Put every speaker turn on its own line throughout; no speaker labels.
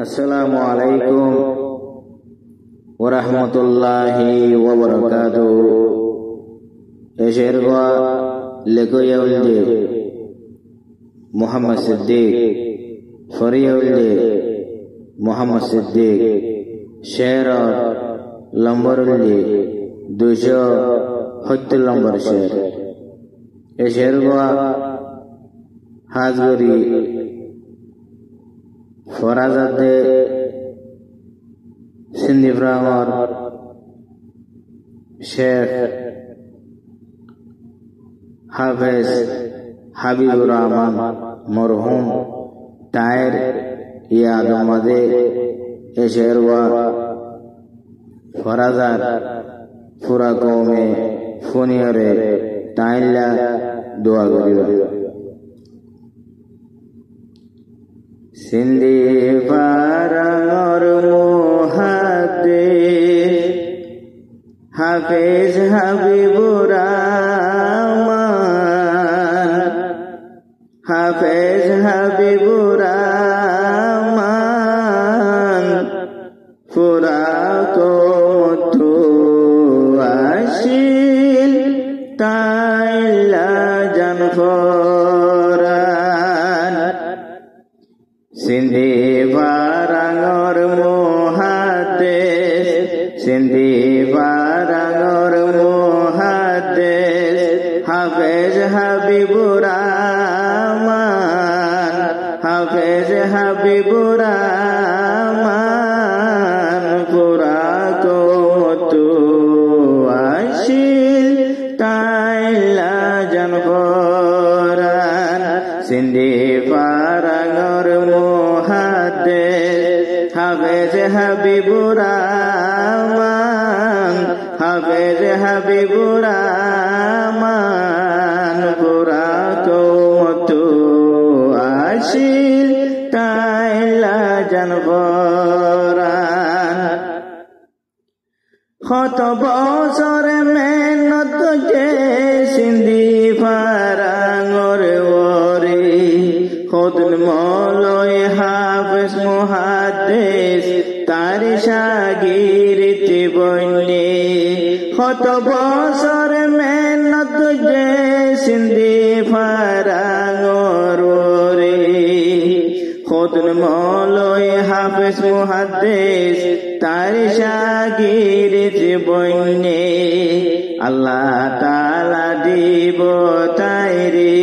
আসসালামু আলাইকুম ওয়া রাহমাতুল্লাহি ওয়া বারাকাতুহু। এশের গোয়া লেখয়াউলদে মোহাম্মদ সিদ্দিক ফরিয়াউলদে মোহাম্মদ সিদ্দিক শের লম্বরুলদে 270 নম্বর শের। এশের গোয়া হাজগরি ফরাজাদে সিন্ধি ব্রাহ্মর শেখ হাফেজ হাবিবুর রহমান মরহুম টায়ের ইয়াদ আমাদে এশেরওয়া ফরাজার পুরা কৌমে ফুনিয়রে টাইল্লা দোয়া করিবা। সিন্ধি পারাঙর মুহাদ্দিস হাফেজ হাবিবুর রহমান, হাফেজ হাবিবুর রহমান পুরা কৌমতু আসিল তাইলা জানফরান। সিন্ধি পারাঙর মুহাদ্দিস, সিন্ধি পারাঙর মুহাদ্দিস হাফেজ হাবিবুর রহমান, হাফেজ হাবিবুর রহমান পুরা কৌমতু আসিল তাইলা জানফরান। সিন্ধি পারাঙর মুহাদ্দিস হাফেজ হাবিবুর রহমান, হাফেজ হাবিবুর রহমান পুরা কৌমতু আসিল তাইলা জানফরান। কত বছর মেহনত কে সিন্ধি পারাঙর ওরে খোদন মৌলয় হাফেজ মুহাদ্দিস তার শাগিরতি বন্যে। কত বছর মেহনত কে সিন্ধি পারাঙর ওরে খোদন মৌলয় হাফেজ মুহাদ্দিস তার শাগিরতি বন্যে। আল্লাহ তাআলা দিব তাইরে,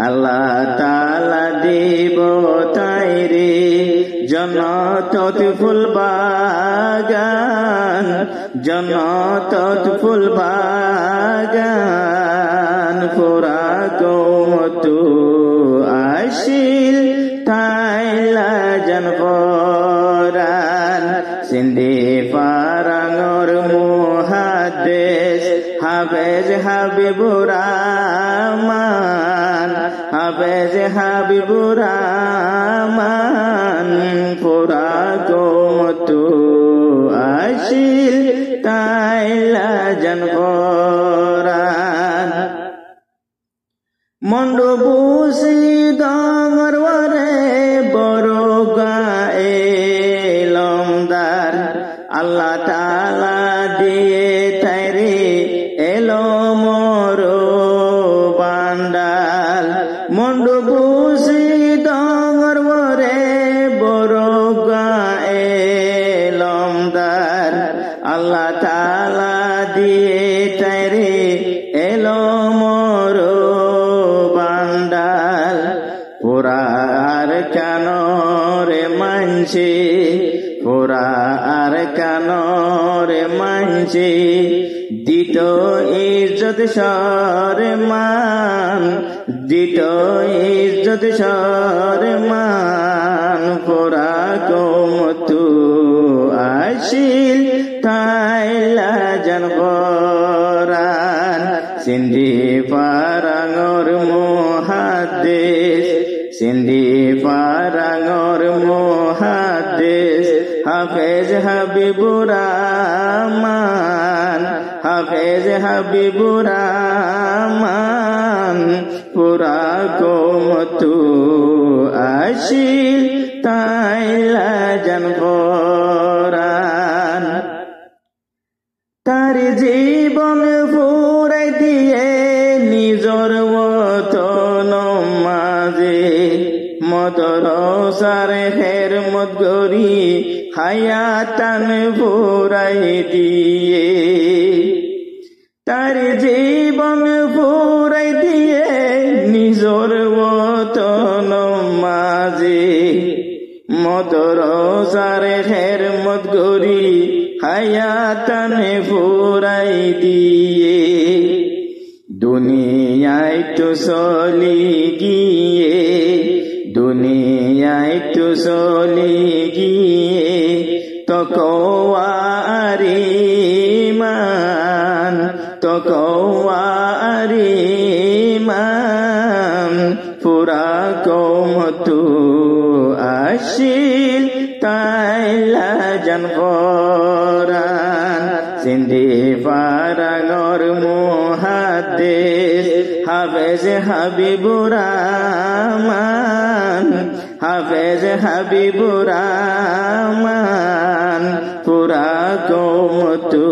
আল্লাহ তাআলা দিব তাইরে জন্নতত ফুল বাগান, জন্নতত ফুল বাগান পুরা কৌমতু আসিল তাইলা জানফরান। সিন্ধি পারাঙর মুহাদ্দিস হাফেজ হাবিবুর রহমান, হাফেজ হাবিবুর রহমান পুরা কৌমতু আসিল তাইলা জানফরান। মন্ডবুসি ডঙর ওরে বড় গায়ে লমদার আল্লাহ তাআলা দিয়ে তাইরে এলো মোর বান্ডাল। মন্ডবুসি ডঙর ওরে বড় গায়ে লমদার আল্লাহ তাআলা দিয়ে তাইরে এলো মোর বান্ডাল। পুরার কানরে মানছে, পুরার কানরে মানছে দিত ইজ্জত সরমান, দিত ইজ্জত সরমান পুরা কৌমতু আসিল তাইলা জানফরান। সিন্ধি পারাঙর মুহাদ্দিস, সিন্ধি পারাঙর মুহাদ্দিস হাফেজ হাবিবুর রহমান, হাফেজ হাবিবুর রহমান পুরা কৌমতু আসিল তাইলা
জান পরাণ তার জীবন ফুরাই দিয়ে নিজর ওতন মাঝে মদরসার খেদমত করি হায়াতান ফুরাই দিয়ে তার জীবন ফুরাই দিয়ে নিজর ওতন মাঝে মদরসার খেদমত করি হায়াতান ফুরাই দিয়ে দুনিয়ায় তো চলি গিয়ে দুনিয়ায় তো চলি গিয়ে তকওয়ারি মান তকওয়ারি মান পুরা কওমতু আসিল তাইলা জান পরাণ সিন্ধি ফারাঙর মুহাদ্দিস হাফেজ হাবিবুর রহমান হাফেজ হাবিবুর রহমান পুরা কওমতু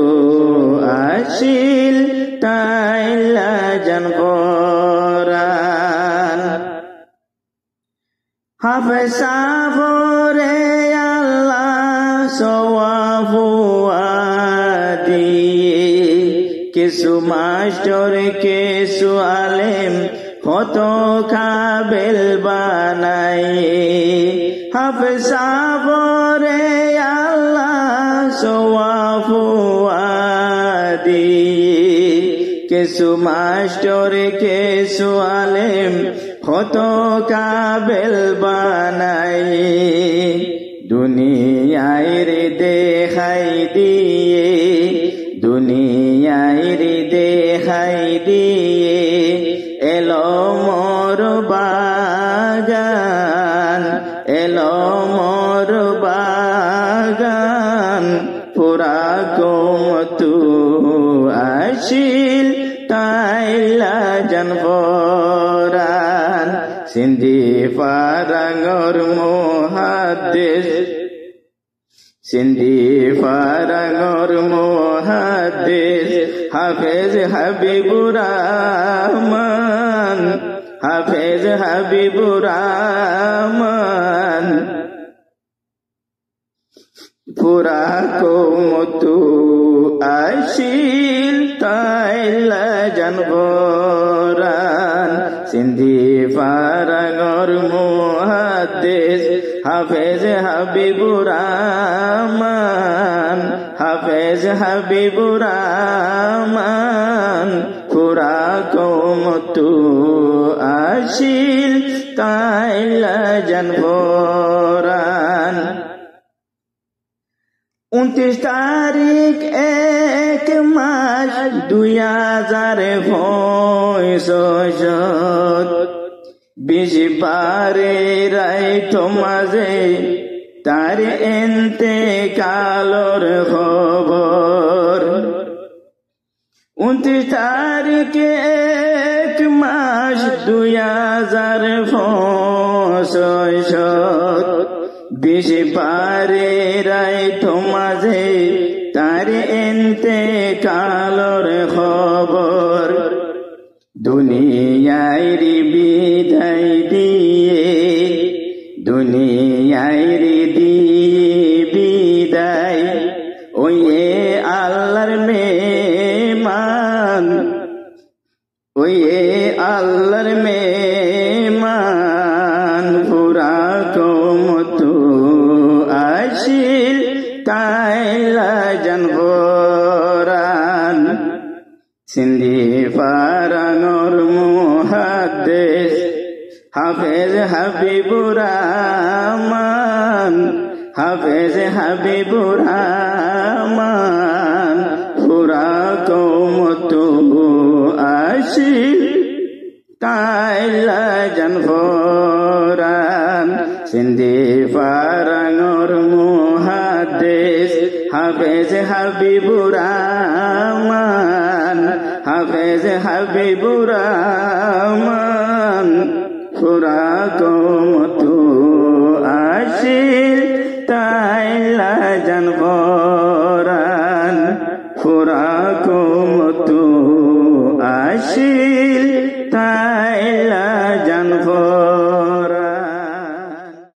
আসিল তাইলা জান পরাণ হাফেজ সাফরে আল্লাহ সওয়াবু দিয়ে কিছু মাস্টার কিছু আলেম কত কাবেল বানাই হাফেজ সাফরে আল্লাহ সওয়াবু দিয়ে কিছু মাস্টার কিছু আলেম কত কাবেল বানাই দুনিয়ায় রে দেখাই দিয়ে দুনিয়ায় রে দেখাই দিয়ে এলো মোর বাগান এলো মোর বাগান পুরা কওমতু আসিল তাইলা জান পরাণ সিন্ধি ফারাঙর মুহাদ্দিস সিন্ধি ফারাঙর মুহাদ্দিস হাফেজ হাবিবুর রহমান হাফেজ হাবিবুর রহমান পুরা কওমতু আসিল তাইলা জান পরাণ সিন্ধি ফারাঙর মুহাদ্দিস হাফেজ হাবিবুর রহমান হাফেজ হাবিবুর রহমান পুরা কওমতু আসিল তাইলা জান পরাণ 29 তারিখ 1 মাস 2025 বিশবারে রাইত মাঝে তার ইন্তেকালর খবর 29 তারিখ 1 মাস 2025 বিশবারে রাইত মাঝে তার ইন্তেকালর খবর দুনিয়ায় বিদায় দিয়ে দুনিয়ায় বিদায় ওই আল্লাহর মেহমান ওই আল্লাহর মেহমান পুরা কওমতু আসিল তাইলা জান পরাণ সিন্ধি ফারাঙর মুহাদ্দিস হাফেজ হাবিবুর রহমান হাফেজ হাবিবুর রহমান পুরা কওমতু আসিল তাইলা জান পরাণ সিন্ধি ফারাঙর মুহাদ্দিস হাফেজ হাবিবুর রহমান হাফেজ হাবিবুর রহমান পুরা কওমতু আসিল পরাণ ফুরা কুমতু আসিল তাইলা